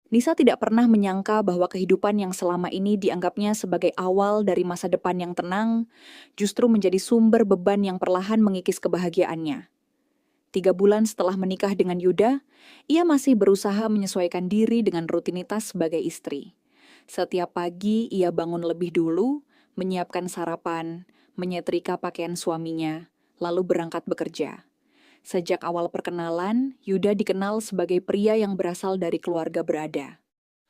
Nisa tidak pernah menyangka bahwa kehidupan yang selama ini dianggapnya sebagai awal dari masa depan yang tenang, justru menjadi sumber beban yang perlahan mengikis kebahagiaannya. 3 bulan setelah menikah dengan Yuda, ia masih berusaha menyesuaikan diri dengan rutinitas sebagai istri. Setiap pagi ia bangun lebih dulu, menyiapkan sarapan, menyetrika pakaian suaminya, lalu berangkat bekerja. Sejak awal perkenalan, Yuda dikenal sebagai pria yang berasal dari keluarga berada.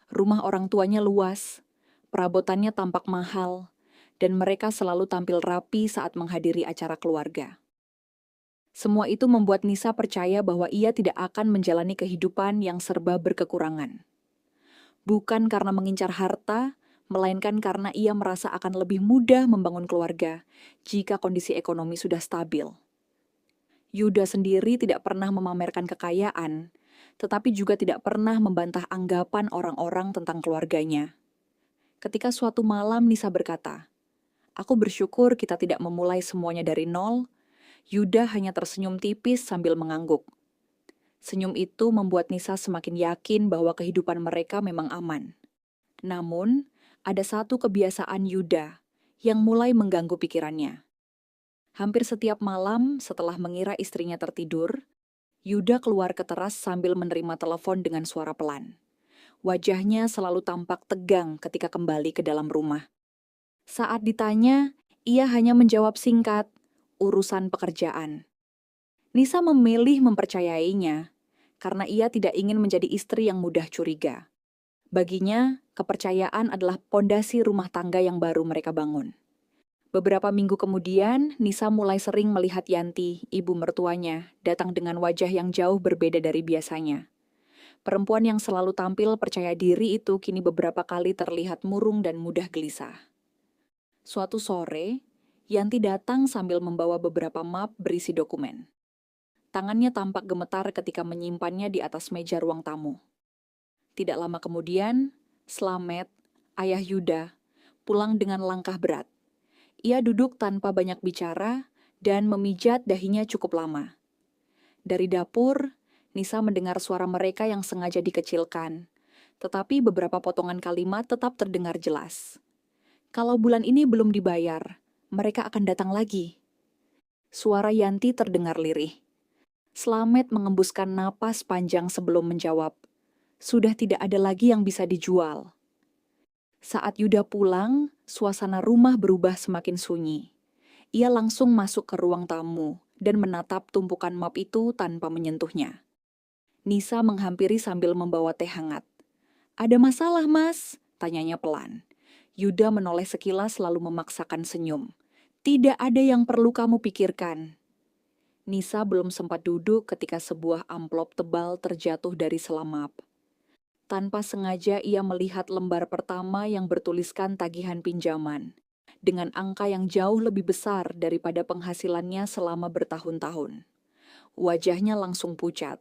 Rumah orang tuanya luas, perabotannya tampak mahal, dan mereka selalu tampil rapi saat menghadiri acara keluarga. Semua itu membuat Nisa percaya bahwa ia tidak akan menjalani kehidupan yang serba berkekurangan. Bukan karena mengincar harta, melainkan karena ia merasa akan lebih mudah membangun keluarga jika kondisi ekonomi sudah stabil. Yuda sendiri tidak pernah memamerkan kekayaan, tetapi juga tidak pernah membantah anggapan orang-orang tentang keluarganya. Ketika suatu malam Nisa berkata, "Aku bersyukur kita tidak memulai semuanya dari nol," Yuda hanya tersenyum tipis sambil mengangguk. Senyum itu membuat Nisa semakin yakin bahwa kehidupan mereka memang aman. Namun, ada satu kebiasaan Yuda yang mulai mengganggu pikirannya. Hampir setiap malam setelah mengira istrinya tertidur, Yuda keluar ke teras sambil menerima telepon dengan suara pelan. Wajahnya selalu tampak tegang ketika kembali ke dalam rumah. Saat ditanya, ia hanya menjawab singkat, "Urusan pekerjaan." Nisa memilih mempercayainya karena ia tidak ingin menjadi istri yang mudah curiga. Baginya, kepercayaan adalah pondasi rumah tangga yang baru mereka bangun. Beberapa minggu kemudian, Nisa mulai sering melihat Yanti, ibu mertuanya, datang dengan wajah yang jauh berbeda dari biasanya. Perempuan yang selalu tampil percaya diri itu kini beberapa kali terlihat murung dan mudah gelisah. Suatu sore, Yanti datang sambil membawa beberapa map berisi dokumen. Tangannya tampak gemetar ketika menyimpannya di atas meja ruang tamu. Tidak lama kemudian, Slamet, ayah Yuda, pulang dengan langkah berat. Ia duduk tanpa banyak bicara dan memijat dahinya cukup lama. Dari dapur, Nisa mendengar suara mereka yang sengaja dikecilkan, tetapi beberapa potongan kalimat tetap terdengar jelas. "Kalau bulan ini belum dibayar, mereka akan datang lagi." Suara Yanti terdengar lirih. Slamet mengembuskan napas panjang sebelum menjawab, "Sudah tidak ada lagi yang bisa dijual." Saat Yuda pulang, suasana rumah berubah semakin sunyi. Ia langsung masuk ke ruang tamu dan menatap tumpukan map itu tanpa menyentuhnya. Nisa menghampiri sambil membawa teh hangat. "Ada masalah, Mas?" tanyanya pelan. Yuda menoleh sekilas lalu memaksakan senyum. "Tidak ada yang perlu kamu pikirkan." Nisa belum sempat duduk ketika sebuah amplop tebal terjatuh dari selamap. Tanpa sengaja ia melihat lembar pertama yang bertuliskan tagihan pinjaman, dengan angka yang jauh lebih besar daripada penghasilannya selama bertahun-tahun. Wajahnya langsung pucat.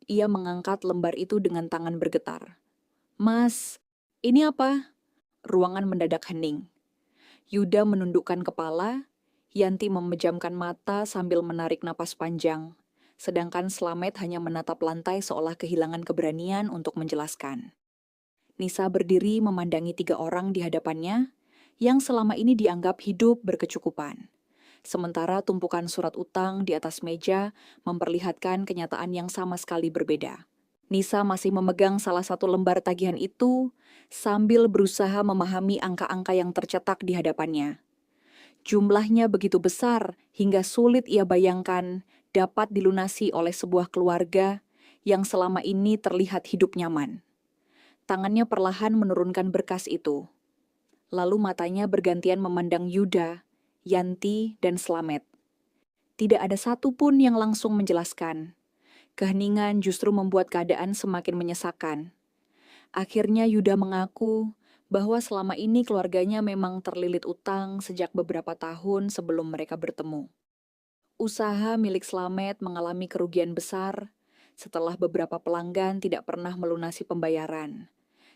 Ia mengangkat lembar itu dengan tangan bergetar. "Mas, ini apa?" Ruangan mendadak hening. Yuda menundukkan kepala, Yanti memejamkan mata sambil menarik napas panjang, sedangkan Slamet hanya menatap lantai seolah kehilangan keberanian untuk menjelaskan. Nisa berdiri memandangi 3 orang di hadapannya, yang selama ini dianggap hidup berkecukupan. Sementara tumpukan surat utang di atas meja memperlihatkan kenyataan yang sama sekali berbeda. Nisa masih memegang salah satu lembar tagihan itu sambil berusaha memahami angka-angka yang tercetak di hadapannya. Jumlahnya begitu besar hingga sulit ia bayangkan dapat dilunasi oleh sebuah keluarga yang selama ini terlihat hidup nyaman. Tangannya perlahan menurunkan berkas itu. Lalu matanya bergantian memandang Yuda, Yanti, dan Slamet. Tidak ada satupun yang langsung menjelaskan. Keheningan justru membuat keadaan semakin menyesakan. Akhirnya Yuda mengaku bahwa selama ini keluarganya memang terlilit utang sejak beberapa tahun sebelum mereka bertemu. Usaha milik Slamet mengalami kerugian besar setelah beberapa pelanggan tidak pernah melunasi pembayaran.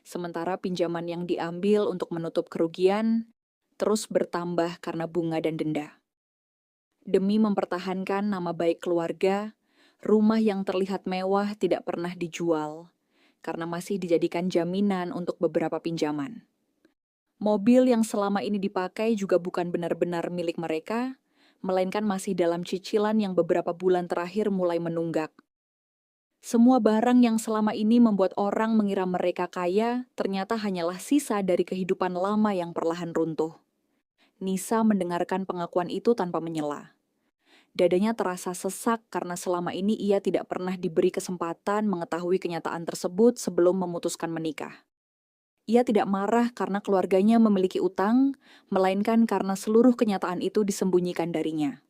Sementara pinjaman yang diambil untuk menutup kerugian terus bertambah karena bunga dan denda. Demi mempertahankan nama baik keluarga, rumah yang terlihat mewah tidak pernah dijual karena masih dijadikan jaminan untuk beberapa pinjaman. Mobil yang selama ini dipakai juga bukan benar-benar milik mereka, melainkan masih dalam cicilan yang beberapa bulan terakhir mulai menunggak. Semua barang yang selama ini membuat orang mengira mereka kaya ternyata hanyalah sisa dari kehidupan lama yang perlahan runtuh. Nisa mendengarkan pengakuan itu tanpa menyela. Dadanya terasa sesak karena selama ini ia tidak pernah diberi kesempatan mengetahui kenyataan tersebut sebelum memutuskan menikah. Ia tidak marah karena keluarganya memiliki utang, melainkan karena seluruh kenyataan itu disembunyikan darinya.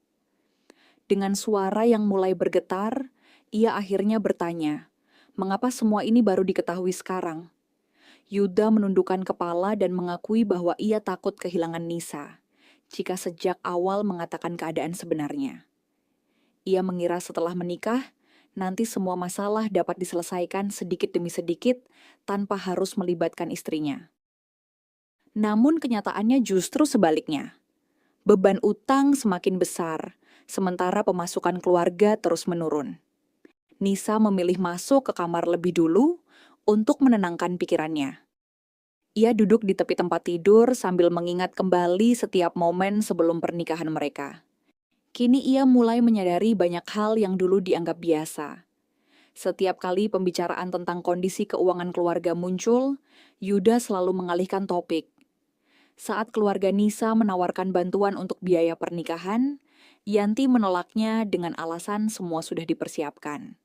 Dengan suara yang mulai bergetar, ia akhirnya bertanya, "Mengapa semua ini baru diketahui sekarang?" Yuda menundukkan kepala dan mengakui bahwa ia takut kehilangan Nisa, jika sejak awal mengatakan keadaan sebenarnya. Ia mengira setelah menikah, nanti semua masalah dapat diselesaikan sedikit demi sedikit tanpa harus melibatkan istrinya. Namun kenyataannya justru sebaliknya. Beban utang semakin besar, sementara pemasukan keluarga terus menurun. Nisa memilih masuk ke kamar lebih dulu untuk menenangkan pikirannya. Ia duduk di tepi tempat tidur sambil mengingat kembali setiap momen sebelum pernikahan mereka. Kini ia mulai menyadari banyak hal yang dulu dianggap biasa. Setiap kali pembicaraan tentang kondisi keuangan keluarga muncul, Yuda selalu mengalihkan topik. Saat keluarga Nisa menawarkan bantuan untuk biaya pernikahan, Yanti menolaknya dengan alasan semua sudah dipersiapkan.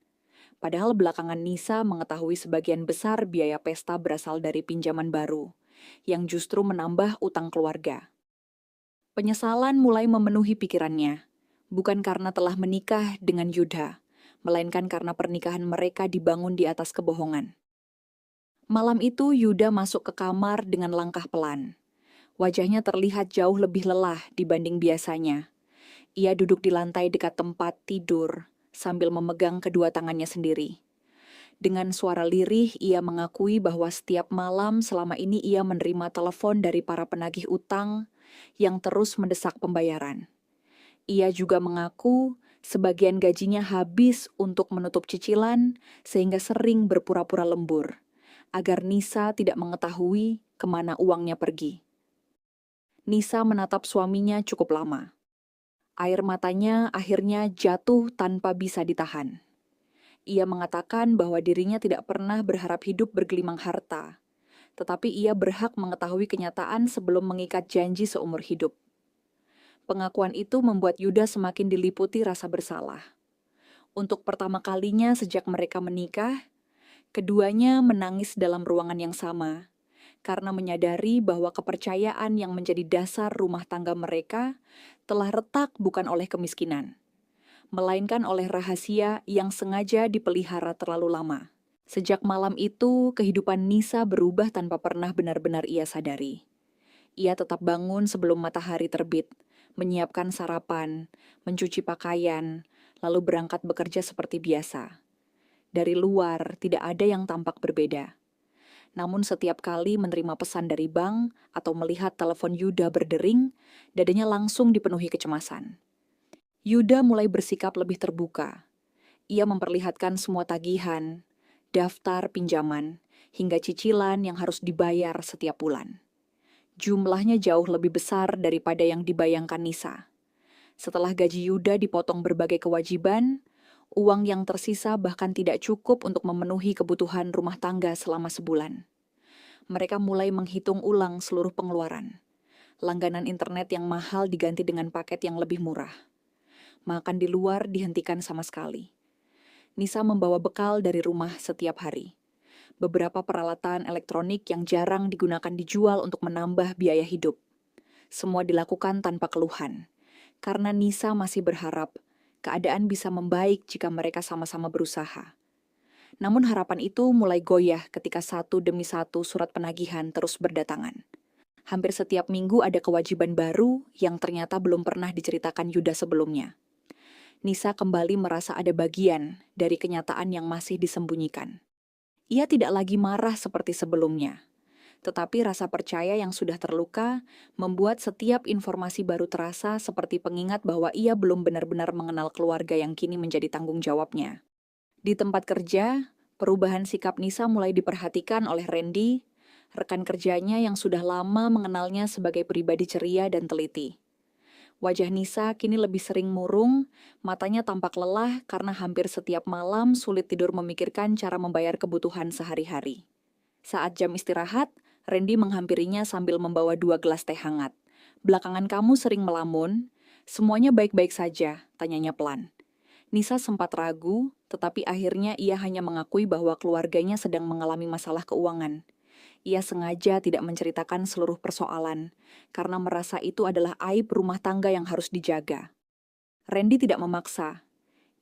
Padahal belakangan Nisa mengetahui sebagian besar biaya pesta berasal dari pinjaman baru, yang justru menambah utang keluarga. Penyesalan mulai memenuhi pikirannya, bukan karena telah menikah dengan Yuda, melainkan karena pernikahan mereka dibangun di atas kebohongan. Malam itu Yuda masuk ke kamar dengan langkah pelan. Wajahnya terlihat jauh lebih lelah dibanding biasanya. Ia duduk di lantai dekat tempat tidur, sambil memegang kedua tangannya sendiri. Dengan suara lirih, ia mengakui bahwa setiap malam selama ini ia menerima telepon dari para penagih utang yang terus mendesak pembayaran. Ia juga mengaku sebagian gajinya habis untuk menutup cicilan sehingga sering berpura-pura lembur, agar Nisa tidak mengetahui kemana uangnya pergi. Nisa menatap suaminya cukup lama. Air matanya akhirnya jatuh tanpa bisa ditahan. Ia mengatakan bahwa dirinya tidak pernah berharap hidup bergelimang harta, tetapi ia berhak mengetahui kenyataan sebelum mengikat janji seumur hidup. Pengakuan itu membuat Yuda semakin diliputi rasa bersalah. Untuk pertama kalinya sejak mereka menikah, keduanya menangis dalam ruangan yang sama, karena menyadari bahwa kepercayaan yang menjadi dasar rumah tangga mereka telah retak bukan oleh kemiskinan, melainkan oleh rahasia yang sengaja dipelihara terlalu lama. Sejak malam itu, kehidupan Nisa berubah tanpa pernah benar-benar ia sadari. Ia tetap bangun sebelum matahari terbit, menyiapkan sarapan, mencuci pakaian, lalu berangkat bekerja seperti biasa. Dari luar, tidak ada yang tampak berbeda. Namun setiap kali menerima pesan dari bank atau melihat telepon Yuda berdering, dadanya langsung dipenuhi kecemasan. Yuda mulai bersikap lebih terbuka. Ia memperlihatkan semua tagihan, daftar pinjaman, hingga cicilan yang harus dibayar setiap bulan. Jumlahnya jauh lebih besar daripada yang dibayangkan Nisa. Setelah gaji Yuda dipotong berbagai kewajiban, uang yang tersisa bahkan tidak cukup untuk memenuhi kebutuhan rumah tangga selama sebulan. Mereka mulai menghitung ulang seluruh pengeluaran. Langganan internet yang mahal diganti dengan paket yang lebih murah. Makan di luar dihentikan sama sekali. Nisa membawa bekal dari rumah setiap hari. Beberapa peralatan elektronik yang jarang digunakan dijual untuk menambah biaya hidup. Semua dilakukan tanpa keluhan, karena Nisa masih berharap keadaan bisa membaik jika mereka sama-sama berusaha. Namun harapan itu mulai goyah ketika satu demi satu surat penagihan terus berdatangan. Hampir setiap minggu ada kewajiban baru yang ternyata belum pernah diceritakan Yuda sebelumnya. Nisa kembali merasa ada bagian dari kenyataan yang masih disembunyikan. Ia tidak lagi marah seperti sebelumnya, tetapi rasa percaya yang sudah terluka membuat setiap informasi baru terasa seperti pengingat bahwa ia belum benar-benar mengenal keluarga yang kini menjadi tanggung jawabnya. Di tempat kerja, Perubahan sikap Nisa mulai diperhatikan oleh Randy, rekan kerjanya yang sudah lama mengenalnya sebagai pribadi ceria dan teliti. Wajah Nisa kini lebih sering murung, matanya tampak lelah karena hampir setiap malam sulit tidur memikirkan cara membayar kebutuhan sehari-hari. Saat jam istirahat, Randy menghampirinya sambil membawa 2 gelas teh hangat. "Belakangan kamu sering melamun, semuanya baik-baik saja?" tanyanya pelan. Nisa sempat ragu, tetapi akhirnya ia hanya mengakui bahwa keluarganya sedang mengalami masalah keuangan. Ia sengaja tidak menceritakan seluruh persoalan, karena merasa itu adalah aib rumah tangga yang harus dijaga. Randy tidak memaksa.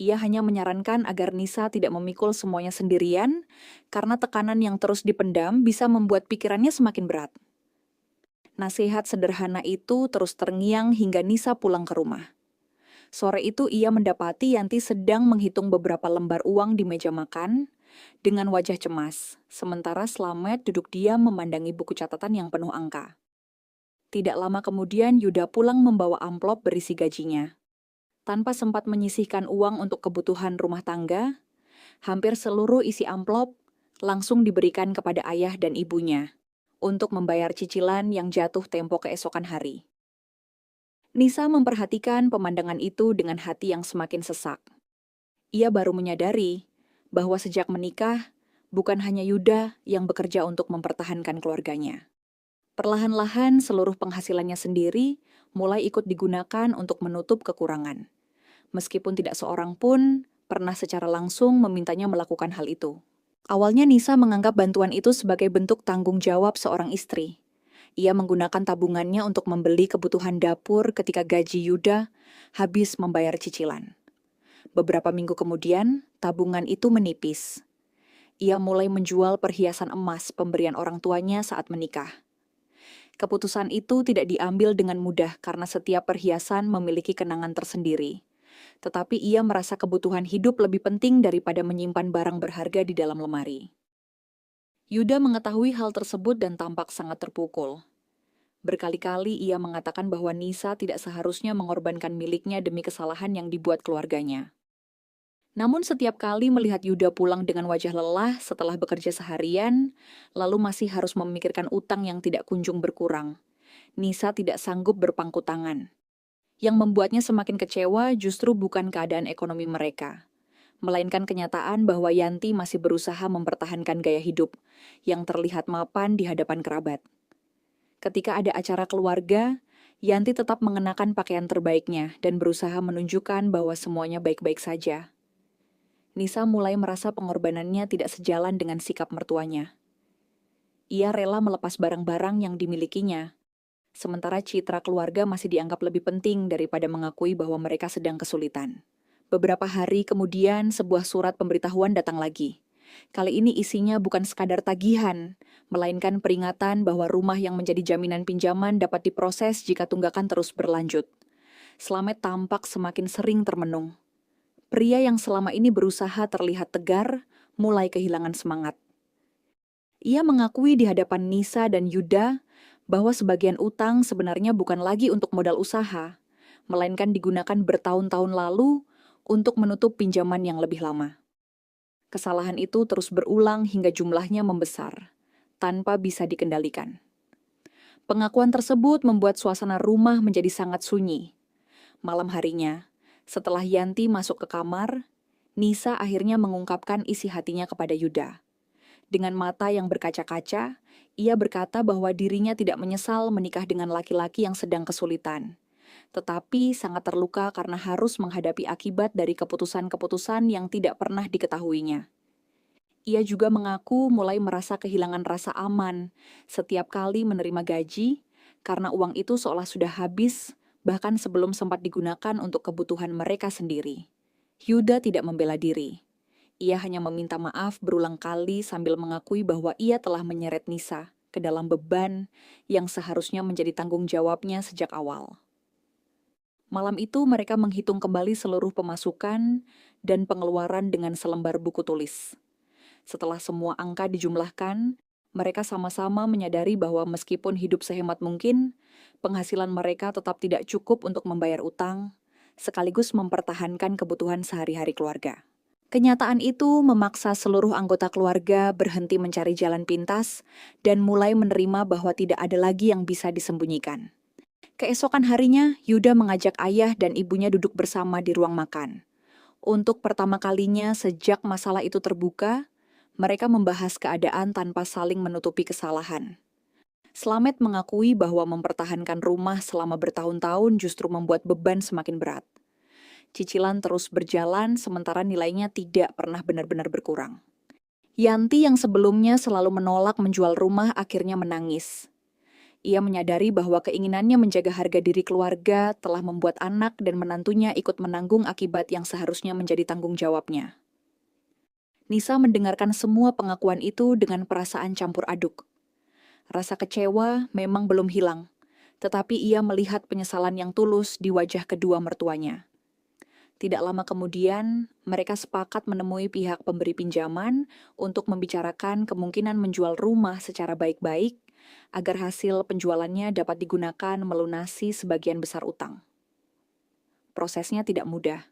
Ia hanya menyarankan agar Nisa tidak memikul semuanya sendirian, karena tekanan yang terus dipendam bisa membuat pikirannya semakin berat. Nasihat sederhana itu terus terngiang hingga Nisa pulang ke rumah. Sore itu ia mendapati Yanti sedang menghitung beberapa lembar uang di meja makan dengan wajah cemas, sementara Slamet duduk diam memandangi buku catatan yang penuh angka. Tidak lama kemudian Yuda pulang membawa amplop berisi gajinya. Tanpa sempat menyisihkan uang untuk kebutuhan rumah tangga, hampir seluruh isi amplop langsung diberikan kepada ayah dan ibunya untuk membayar cicilan yang jatuh tempo keesokan hari. Nisa memperhatikan pemandangan itu dengan hati yang semakin sesak. Ia baru menyadari bahwa sejak menikah, bukan hanya Yuda yang bekerja untuk mempertahankan keluarganya. Perlahan-lahan seluruh penghasilannya sendiri mulai ikut digunakan untuk menutup kekurangan. Meskipun tidak seorang pun pernah secara langsung memintanya melakukan hal itu. Awalnya Nisa menganggap bantuan itu sebagai bentuk tanggung jawab seorang istri. Ia menggunakan tabungannya untuk membeli kebutuhan dapur ketika gaji Yuda habis membayar cicilan. Beberapa minggu kemudian, tabungan itu menipis. Ia mulai menjual perhiasan emas pemberian orang tuanya saat menikah. Keputusan itu tidak diambil dengan mudah karena setiap perhiasan memiliki kenangan tersendiri. Tetapi ia merasa kebutuhan hidup lebih penting daripada menyimpan barang berharga di dalam lemari. Yuda mengetahui hal tersebut dan tampak sangat terpukul. Berkali-kali ia mengatakan bahwa Nisa tidak seharusnya mengorbankan miliknya demi kesalahan yang dibuat keluarganya. Namun setiap kali melihat Yuda pulang dengan wajah lelah setelah bekerja seharian, lalu masih harus memikirkan utang yang tidak kunjung berkurang, Nisa tidak sanggup berpangku tangan. Yang membuatnya semakin kecewa justru bukan keadaan ekonomi mereka, melainkan kenyataan bahwa Yanti masih berusaha mempertahankan gaya hidup yang terlihat mapan di hadapan kerabat. Ketika ada acara keluarga, Yanti tetap mengenakan pakaian terbaiknya dan berusaha menunjukkan bahwa semuanya baik-baik saja. Nisa mulai merasa pengorbanannya tidak sejalan dengan sikap mertuanya. Ia rela melepas barang-barang yang dimilikinya, sementara citra keluarga masih dianggap lebih penting daripada mengakui bahwa mereka sedang kesulitan. Beberapa hari kemudian, sebuah surat pemberitahuan datang lagi. Kali ini isinya bukan sekadar tagihan, melainkan peringatan bahwa rumah yang menjadi jaminan pinjaman dapat diproses jika tunggakan terus berlanjut. Slamet tampak semakin sering termenung. Pria yang selama ini berusaha terlihat tegar, mulai kehilangan semangat. Ia mengakui di hadapan Nisa dan Yuda bahwa sebagian utang sebenarnya bukan lagi untuk modal usaha, melainkan digunakan bertahun-tahun lalu untuk menutup pinjaman yang lebih lama. Kesalahan itu terus berulang hingga jumlahnya membesar, tanpa bisa dikendalikan. Pengakuan tersebut membuat suasana rumah menjadi sangat sunyi. Malam harinya, setelah Yanti masuk ke kamar, Nisa akhirnya mengungkapkan isi hatinya kepada Yuda. Dengan mata yang berkaca-kaca, ia berkata bahwa dirinya tidak menyesal menikah dengan laki-laki yang sedang kesulitan, tetapi sangat terluka karena harus menghadapi akibat dari keputusan-keputusan yang tidak pernah diketahuinya. Ia juga mengaku mulai merasa kehilangan rasa aman setiap kali menerima gaji, karena uang itu seolah sudah habis, bahkan sebelum sempat digunakan untuk kebutuhan mereka sendiri. Yuda tidak membela diri. Ia hanya meminta maaf berulang kali sambil mengakui bahwa ia telah menyeret Nisa ke dalam beban yang seharusnya menjadi tanggung jawabnya sejak awal. Malam itu mereka menghitung kembali seluruh pemasukan dan pengeluaran dengan selembar buku tulis. Setelah semua angka dijumlahkan, mereka sama-sama menyadari bahwa meskipun hidup sehemat mungkin, penghasilan mereka tetap tidak cukup untuk membayar utang, sekaligus mempertahankan kebutuhan sehari-hari keluarga. Kenyataan itu memaksa seluruh anggota keluarga berhenti mencari jalan pintas dan mulai menerima bahwa tidak ada lagi yang bisa disembunyikan. Keesokan harinya, Yuda mengajak ayah dan ibunya duduk bersama di ruang makan. Untuk pertama kalinya sejak masalah itu terbuka, mereka membahas keadaan tanpa saling menutupi kesalahan. Slamet mengakui bahwa mempertahankan rumah selama bertahun-tahun justru membuat beban semakin berat. Cicilan terus berjalan sementara nilainya tidak pernah benar-benar berkurang. Yanti yang sebelumnya selalu menolak menjual rumah akhirnya menangis. Ia menyadari bahwa keinginannya menjaga harga diri keluarga telah membuat anak dan menantunya ikut menanggung akibat yang seharusnya menjadi tanggung jawabnya. Nisa mendengarkan semua pengakuan itu dengan perasaan campur aduk. Rasa kecewa memang belum hilang, tetapi ia melihat penyesalan yang tulus di wajah kedua mertuanya. Tidak lama kemudian, mereka sepakat menemui pihak pemberi pinjaman untuk membicarakan kemungkinan menjual rumah secara baik-baik agar hasil penjualannya dapat digunakan melunasi sebagian besar utang. Prosesnya tidak mudah.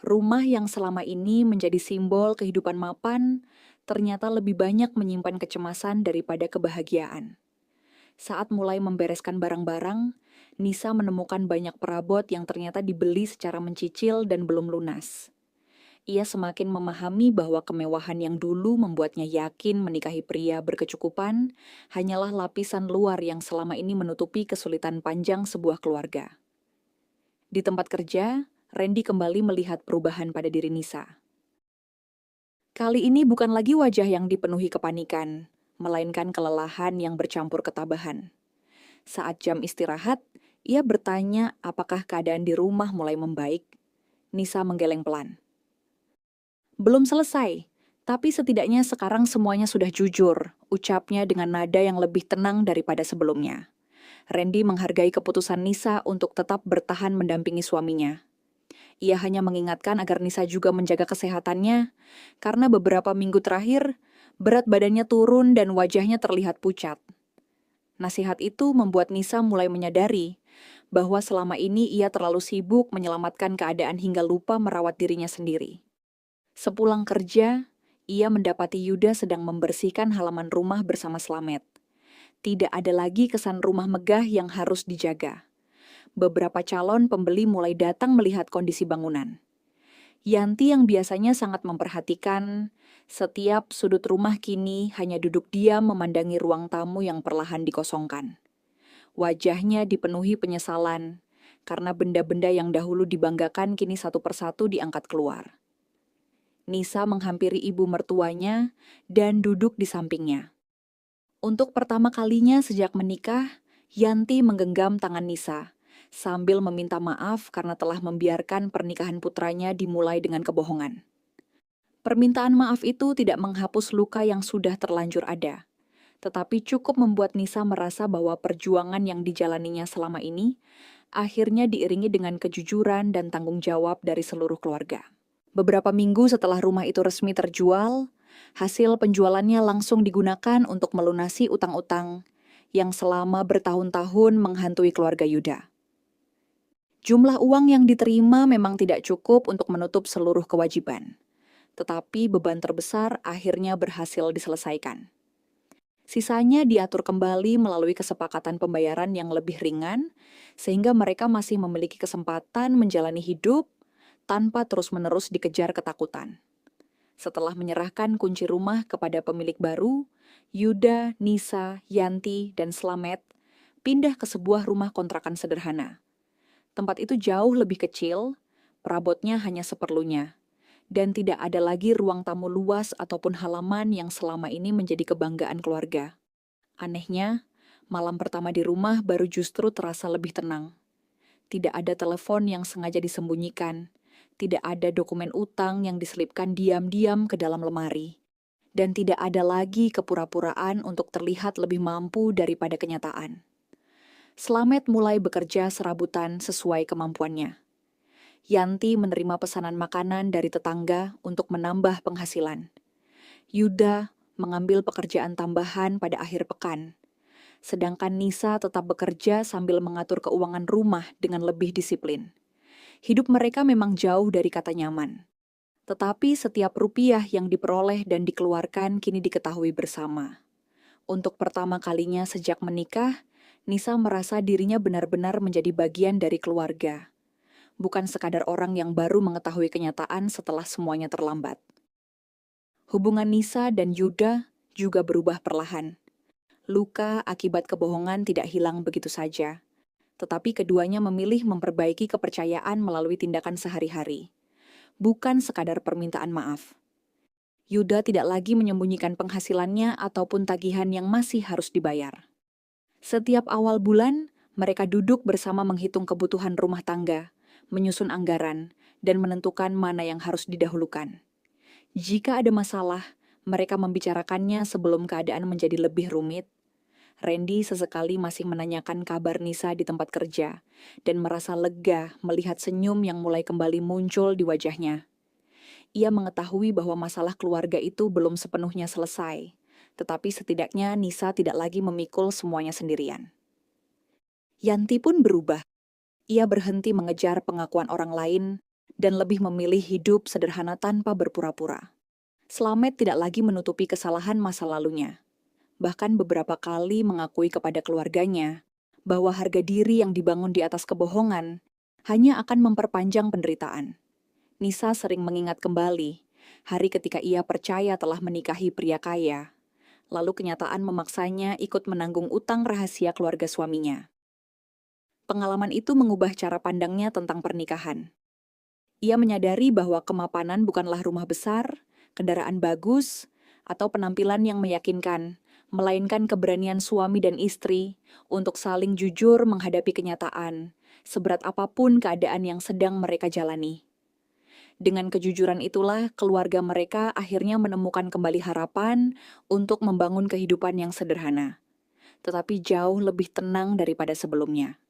Rumah yang selama ini menjadi simbol kehidupan mapan ternyata lebih banyak menyimpan kecemasan daripada kebahagiaan. Saat mulai membereskan barang-barang, Nisa menemukan banyak perabot yang ternyata dibeli secara mencicil dan belum lunas. Ia semakin memahami bahwa kemewahan yang dulu membuatnya yakin menikahi pria berkecukupan hanyalah lapisan luar yang selama ini menutupi kesulitan panjang sebuah keluarga. Di tempat kerja, Randy kembali melihat perubahan pada diri Nisa. Kali ini bukan lagi wajah yang dipenuhi kepanikan, melainkan kelelahan yang bercampur ketabahan. Saat jam istirahat, ia bertanya apakah keadaan di rumah mulai membaik. Nisa menggeleng pelan. Belum selesai, tapi setidaknya sekarang semuanya sudah jujur, ucapnya dengan nada yang lebih tenang daripada sebelumnya. Randy menghargai keputusan Nisa untuk tetap bertahan mendampingi suaminya. Ia hanya mengingatkan agar Nisa juga menjaga kesehatannya, karena beberapa minggu terakhir, berat badannya turun dan wajahnya terlihat pucat. Nasihat itu membuat Nisa mulai menyadari bahwa selama ini ia terlalu sibuk menyelamatkan keadaan hingga lupa merawat dirinya sendiri. Sepulang kerja, ia mendapati Yuda sedang membersihkan halaman rumah bersama Slamet. Tidak ada lagi kesan rumah megah yang harus dijaga. Beberapa calon pembeli mulai datang melihat kondisi bangunan. Yanti yang biasanya sangat memperhatikan, setiap sudut rumah kini hanya duduk diam memandangi ruang tamu yang perlahan dikosongkan. Wajahnya dipenuhi penyesalan, karena benda-benda yang dahulu dibanggakan kini satu persatu diangkat keluar. Nisa menghampiri ibu mertuanya dan duduk di sampingnya. Untuk pertama kalinya sejak menikah, Yanti menggenggam tangan Nisa, sambil meminta maaf karena telah membiarkan pernikahan putranya dimulai dengan kebohongan. Permintaan maaf itu tidak menghapus luka yang sudah terlanjur ada, tetapi cukup membuat Nisa merasa bahwa perjuangan yang dijalaninya selama ini akhirnya diiringi dengan kejujuran dan tanggung jawab dari seluruh keluarga. Beberapa minggu setelah rumah itu resmi terjual, hasil penjualannya langsung digunakan untuk melunasi utang-utang yang selama bertahun-tahun menghantui keluarga Yuda. Jumlah uang yang diterima memang tidak cukup untuk menutup seluruh kewajiban, tetapi beban terbesar akhirnya berhasil diselesaikan. Sisanya diatur kembali melalui kesepakatan pembayaran yang lebih ringan, sehingga mereka masih memiliki kesempatan menjalani hidup tanpa terus-menerus dikejar ketakutan. Setelah menyerahkan kunci rumah kepada pemilik baru, Yuda, Nisa, Yanti, dan Slamet pindah ke sebuah rumah kontrakan sederhana. Tempat itu jauh lebih kecil, perabotnya hanya seperlunya, dan tidak ada lagi ruang tamu luas ataupun halaman yang selama ini menjadi kebanggaan keluarga. Anehnya, malam pertama di rumah baru justru terasa lebih tenang. Tidak ada telepon yang sengaja disembunyikan, tidak ada dokumen utang yang diselipkan diam-diam ke dalam lemari, dan tidak ada lagi kepura-puraan untuk terlihat lebih mampu daripada kenyataan. Slamet mulai bekerja serabutan sesuai kemampuannya. Yanti menerima pesanan makanan dari tetangga untuk menambah penghasilan. Yuda mengambil pekerjaan tambahan pada akhir pekan, sedangkan Nisa tetap bekerja sambil mengatur keuangan rumah dengan lebih disiplin. Hidup mereka memang jauh dari kata nyaman. Tetapi setiap rupiah yang diperoleh dan dikeluarkan kini diketahui bersama. Untuk pertama kalinya sejak menikah, Nisa merasa dirinya benar-benar menjadi bagian dari keluarga, bukan sekadar orang yang baru mengetahui kenyataan setelah semuanya terlambat. Hubungan Nisa dan Yuda juga berubah perlahan. Luka akibat kebohongan tidak hilang begitu saja, tetapi keduanya memilih memperbaiki kepercayaan melalui tindakan sehari-hari, bukan sekadar permintaan maaf. Yuda tidak lagi menyembunyikan penghasilannya ataupun tagihan yang masih harus dibayar. Setiap awal bulan, mereka duduk bersama menghitung kebutuhan rumah tangga, menyusun anggaran, dan menentukan mana yang harus didahulukan. Jika ada masalah, mereka membicarakannya sebelum keadaan menjadi lebih rumit. Randy sesekali masih menanyakan kabar Nisa di tempat kerja dan merasa lega melihat senyum yang mulai kembali muncul di wajahnya. Ia mengetahui bahwa masalah keluarga itu belum sepenuhnya selesai, tetapi setidaknya Nisa tidak lagi memikul semuanya sendirian. Yanti pun berubah. Ia berhenti mengejar pengakuan orang lain dan lebih memilih hidup sederhana tanpa berpura-pura. Slamet tidak lagi menutupi kesalahan masa lalunya. Bahkan beberapa kali mengakui kepada keluarganya bahwa harga diri yang dibangun di atas kebohongan hanya akan memperpanjang penderitaan. Nisa sering mengingat kembali hari ketika ia percaya telah menikahi pria kaya, lalu kenyataan memaksanya ikut menanggung utang rahasia keluarga suaminya. Pengalaman itu mengubah cara pandangnya tentang pernikahan. Ia menyadari bahwa kemapanan bukanlah rumah besar, kendaraan bagus, atau penampilan yang meyakinkan, melainkan keberanian suami dan istri untuk saling jujur menghadapi kenyataan, seberat apapun keadaan yang sedang mereka jalani. Dengan kejujuran itulah keluarga mereka akhirnya menemukan kembali harapan untuk membangun kehidupan yang sederhana, tetapi jauh lebih tenang daripada sebelumnya.